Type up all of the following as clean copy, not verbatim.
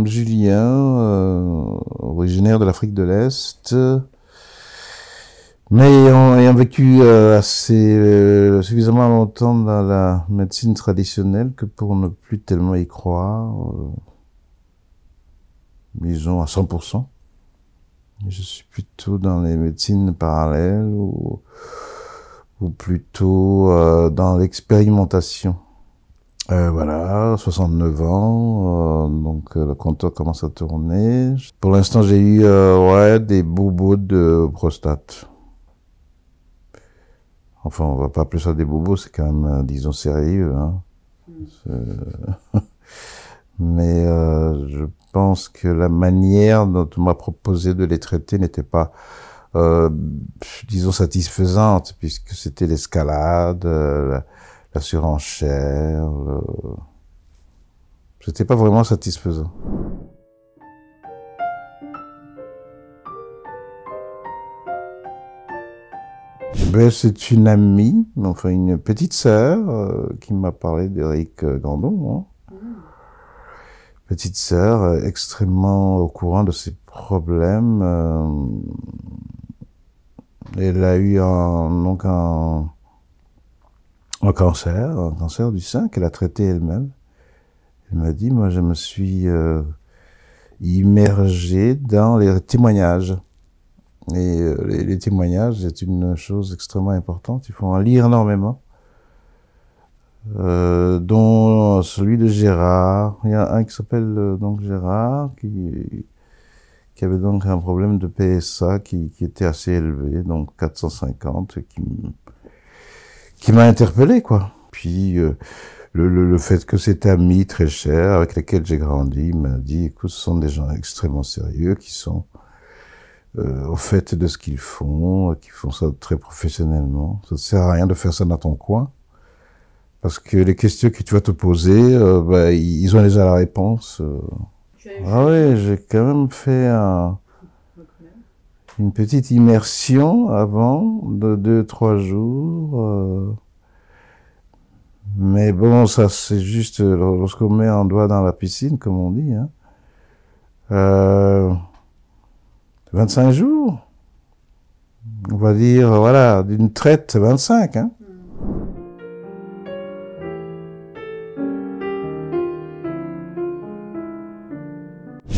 Julien, originaire de l'Afrique de l'Est, mais ayant vécu suffisamment longtemps dans la médecine traditionnelle que pour ne plus tellement y croire, disons à 100%. Je suis plutôt dans les médecines parallèles ou plutôt dans l'expérimentation. Voilà, 69 ans, donc le compteur commence à tourner. Pour l'instant, j'ai eu des bobos de prostate. Enfin, on va pas appeler ça des bobos, c'est quand même, disons, sérieux. Hein. Mais je pense que la manière dont on m'a proposé de les traiter n'était pas, disons, satisfaisante, puisque c'était l'escalade, la surenchère. C'était pas vraiment satisfaisant. Ben, c'est une amie, enfin une petite sœur, qui m'a parlé d'Éric Grandon. Hein. Petite sœur, extrêmement au courant de ses problèmes. Elle a eu un cancer du sein qu'elle a traité elle-même. Elle m'a dit, moi je me suis immergé dans les témoignages. Et les témoignages, c'est une chose extrêmement importante. Il faut en lire énormément. Dont celui de Gérard. Il y a un qui s'appelle donc Gérard, qui avait donc un problème de PSA qui était assez élevé, donc 450, qui m'a interpellé, quoi. Puis le fait que cet ami très cher, avec lequel j'ai grandi, m'a dit, écoute, ce sont des gens extrêmement sérieux, qui sont au fait de ce qu'ils font, qui font ça très professionnellement. Ça ne sert à rien de faire ça dans ton coin, parce que les questions que tu vas te poser, ils ont déjà la réponse. Ah oui, j'ai quand même fait une petite immersion avant, de 2-3 jours. Mais bon, ça c'est juste lorsqu'on met un doigt dans la piscine, comme on dit. Hein. 25 jours. On va dire, voilà, d'une traite, 25. Hein.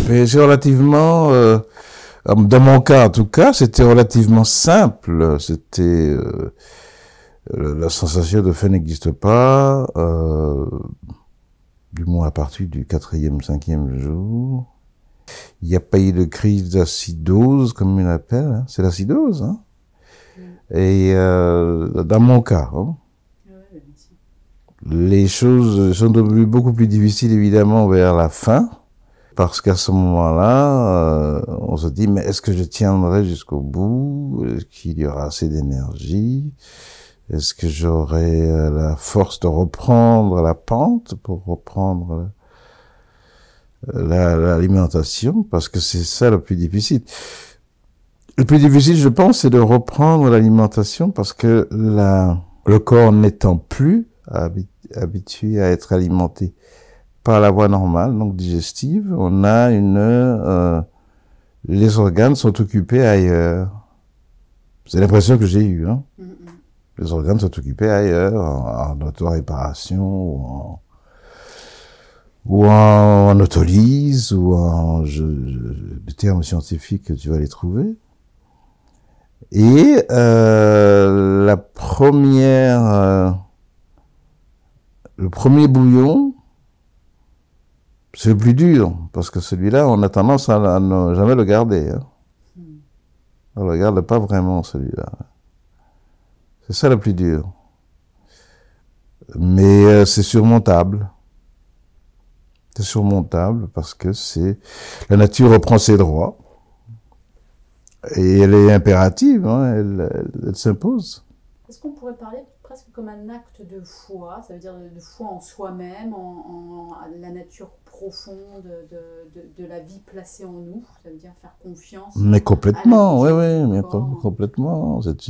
Mais c'est relativement, dans mon cas en tout cas, c'était relativement simple. C'était, la sensation de faim n'existe pas, du moins à partir du 4e, 5e jour. Il n'y a pas eu de crise d'acidose, comme on l'appelle, hein. C'est l'acidose. Hein. Et dans mon cas, hein, les choses sont devenues beaucoup plus difficiles, évidemment, vers la fin. Parce qu'à ce moment-là, on se dit, mais est-ce que je tiendrai jusqu'au bout? Est-ce qu'il y aura assez d'énergie? Est-ce que j'aurai la force de reprendre la pente pour reprendre l'alimentation? Parce que c'est ça le plus difficile. Le plus difficile, je pense, c'est de reprendre l'alimentation parce que le corps n'étant plus habitué à être alimenté par la voie normale, donc digestive, on a les organes sont occupés ailleurs. C'est l'impression que j'ai eue, hein. Les organes sont occupés ailleurs, en autoréparation, ou en autolyse, ou les termes scientifiques, tu vas les trouver. Et le premier bouillon, c'est le plus dur, parce que celui-là, on a tendance à ne jamais le garder. Hein. On ne le garde pas vraiment, celui-là. C'est ça le plus dur. Mais c'est surmontable. C'est surmontable parce que la nature reprend ses droits. Et elle est impérative, hein, elle s'impose. Est-ce qu'on pourrait parler presque comme un acte de foi, ça veut dire de foi en soi-même, en la nature profonde de la vie placée en nous, ça veut dire faire confiance. Mais complètement, oui, mais complètement. C'est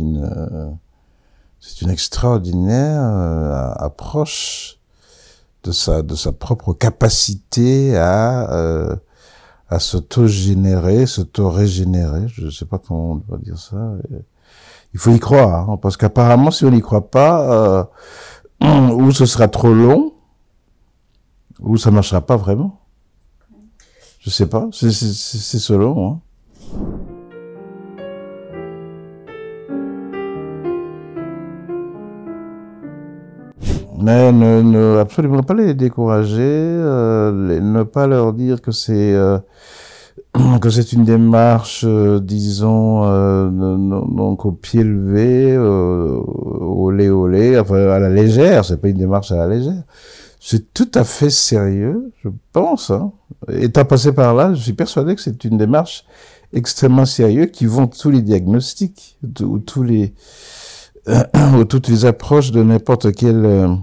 une extraordinaire approche de sa propre capacité à à s'auto-générer, s'auto-régénérer, je ne sais pas comment on doit dire ça. Il faut y croire, hein, parce qu'apparemment, si on n'y croit pas, ou ce sera trop long, ou ça marchera pas vraiment. Je sais pas, c'est selon. Hein. Mais absolument pas les décourager, ne pas leur dire que c'est une démarche, disons, donc au pied levé, olé olé, enfin à la légère. C'est pas une démarche à la légère. C'est tout à fait sérieux, je pense. Hein. Étant passé par là, je suis persuadé que c'est une démarche extrêmement sérieuse qui vont tous les diagnostics ou tous les ou toutes les approches de n'importe quelle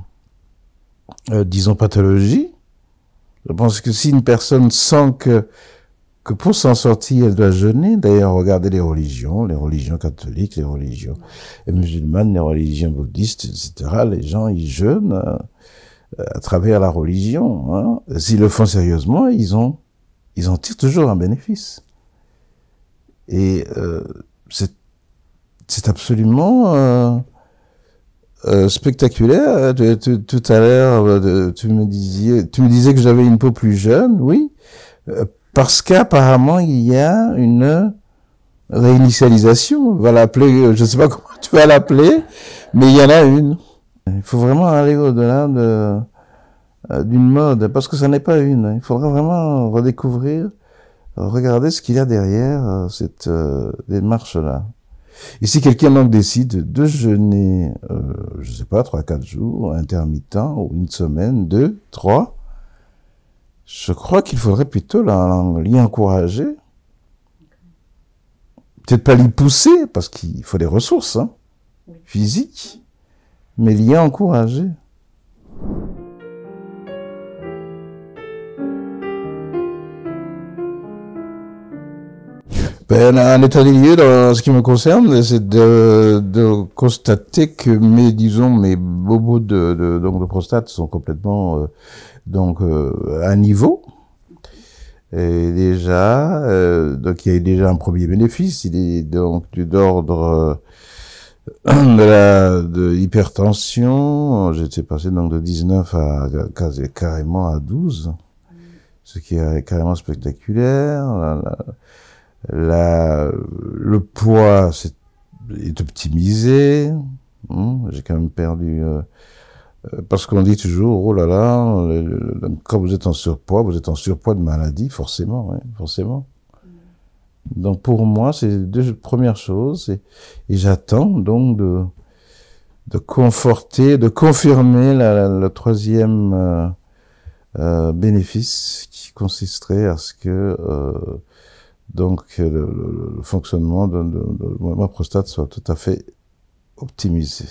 disons pathologie. Je pense que si une personne sent que pour s'en sortir, elle doit jeûner. D'ailleurs, regardez les religions catholiques, les religions musulmanes, les religions bouddhistes, etc. Les gens, ils jeûnent à travers la religion. Hein. S'ils le font sérieusement, ils en tirent toujours un bénéfice. Et c'est absolument spectaculaire. Tout à l'heure, tu me disais que j'avais une peau plus jeune, oui, parce qu'apparemment il y a une réinitialisation. On va l'appeler, je ne sais pas comment tu vas l'appeler, mais il y en a une. Il faut vraiment aller au-delà d'une mode, parce que ça n'est pas une. Il faudra vraiment redécouvrir, regarder ce qu'il y a derrière cette démarche-là. Et si quelqu'un donc décide de jeûner, je sais pas, 3-4 jours, intermittent, ou une semaine, 2, 3, je crois qu'il faudrait plutôt l'y encourager. Peut-être pas l'y pousser, parce qu'il faut des ressources, hein, physiques, mais l'y encourager. Ben, un état des lieux, dans ce qui me concerne, c'est de constater que mes bobos de prostate sont complètement à niveau. Et déjà, donc il y a déjà un premier bénéfice. Il est donc d'ordre de hypertension. J'étais passé donc de 19 à carrément à 12, ce qui est carrément spectaculaire. Le poids est optimisé. J'ai quand même perdu parce qu'on dit toujours oh là là, quand vous êtes en surpoids de maladie, forcément, forcément. Donc pour moi, c'est les deux premières choses, et j'attends donc de conforter, de confirmer le troisième bénéfice, qui consisterait à ce que donc le fonctionnement de ma prostate soit tout à fait optimisé.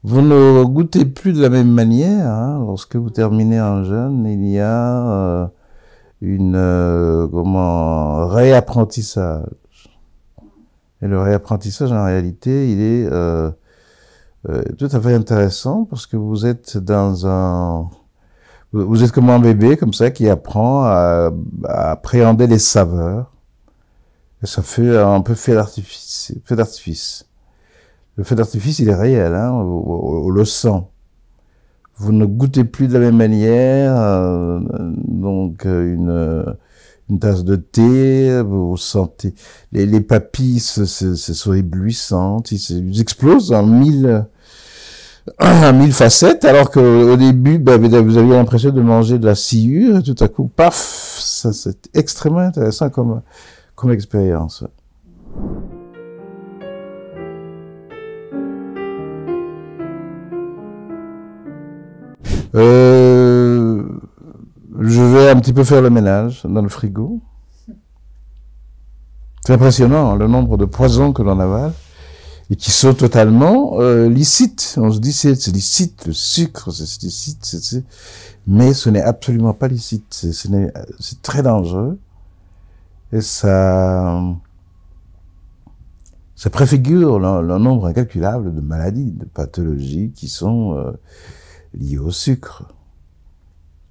Vous ne goûtez plus de la même manière, hein. Lorsque vous terminez un jeûne, il y a réapprentissage. Et le réapprentissage, en réalité, il est tout à fait intéressant, parce que vous êtes vous êtes comme un bébé, comme ça, qui apprend à appréhender les saveurs. Et ça fait un peu feu d'artifice. Le feu d'artifice, il est réel, hein, on le sent. Vous ne goûtez plus de la même manière, donc une tasse de thé, vous sentez, les papilles sont éblouissantes, ils explosent en mille facettes, alors qu'au début, vous aviez l'impression de manger de la sciure, et tout à coup, paf, ça c'est extrêmement intéressant comme expérience. Je vais un petit peu faire le ménage dans le frigo. C'est impressionnant, le nombre de poisons que l'on avale, et qui sont totalement licites. On se dit c'est licite, le sucre c'est licite, mais ce n'est absolument pas licite. C'est très dangereux, et ça préfigure le nombre incalculable de maladies, de pathologies qui sont liées au sucre.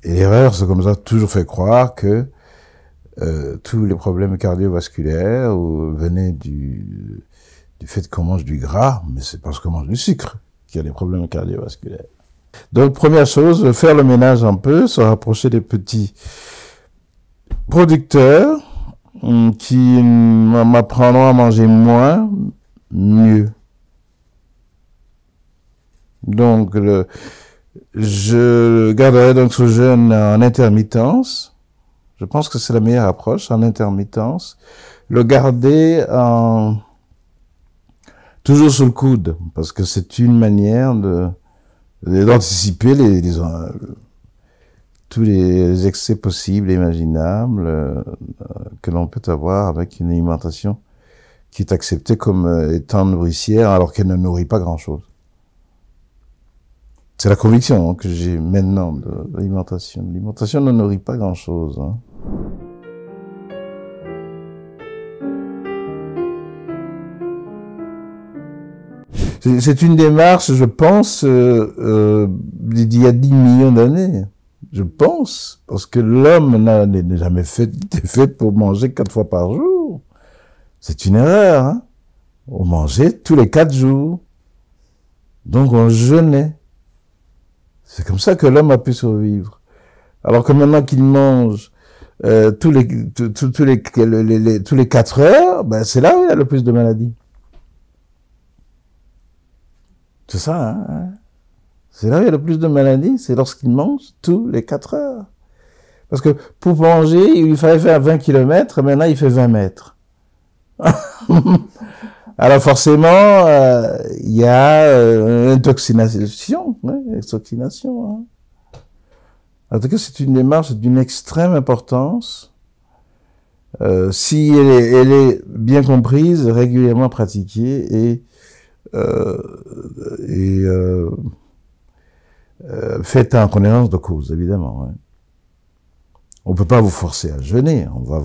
Et l'erreur, c'est comme ça, toujours fait croire que tous les problèmes cardiovasculaires venaient du fait qu'on mange du gras, mais c'est parce qu'on mange du sucre qu'il y a des problèmes cardiovasculaires. Donc, première chose, faire le ménage un peu, se rapprocher des petits producteurs qui m'apprendront à manger moins, mieux. Donc, je garderai donc ce jeûne en intermittence. Je pense que c'est la meilleure approche, en intermittence. Le garder toujours sous le coude, parce que c'est une manière d'anticiper tous les excès possibles et imaginables que l'on peut avoir avec une alimentation qui est acceptée comme étant nourricière alors qu'elle ne nourrit pas grand-chose. C'est la conviction que j'ai maintenant de l'alimentation. L'alimentation ne nourrit pas grand-chose. Hein. C'est une démarche, je pense, d'il y a 10 millions d'années. Je pense, parce que l'homme n'est jamais fait pour manger 4 fois par jour. C'est une erreur, hein. On mangeait tous les 4 jours. Donc on jeûnait. C'est comme ça que l'homme a pu survivre. Alors que maintenant qu'il mange tous les 4 heures, ben c'est là où il y a le plus de maladies. C'est ça, hein. C'est là où il y a le plus de maladies, c'est lorsqu'il mange tous les 4 heures. Parce que pour manger, il fallait faire 20 km, maintenant il fait 20 mètres. Alors forcément, il y a intoxication, hein. En tout cas, c'est une démarche d'une extrême importance. Si elle est bien comprise, régulièrement pratiquée et faites en connaissance de cause, évidemment. Hein. On peut pas vous forcer à jeûner, on va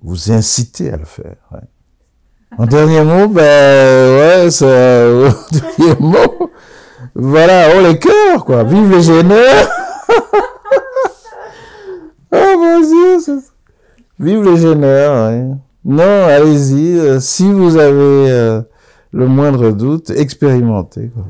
vous inciter à le faire. Ouais. En dernier mot, dernier mot, voilà, oh les cœurs, quoi, vive les jeûneurs. Oh mon Dieu, vive les jeûneurs. Ouais. Non, allez-y, si vous avez le moindre doute, expérimentez, quoi.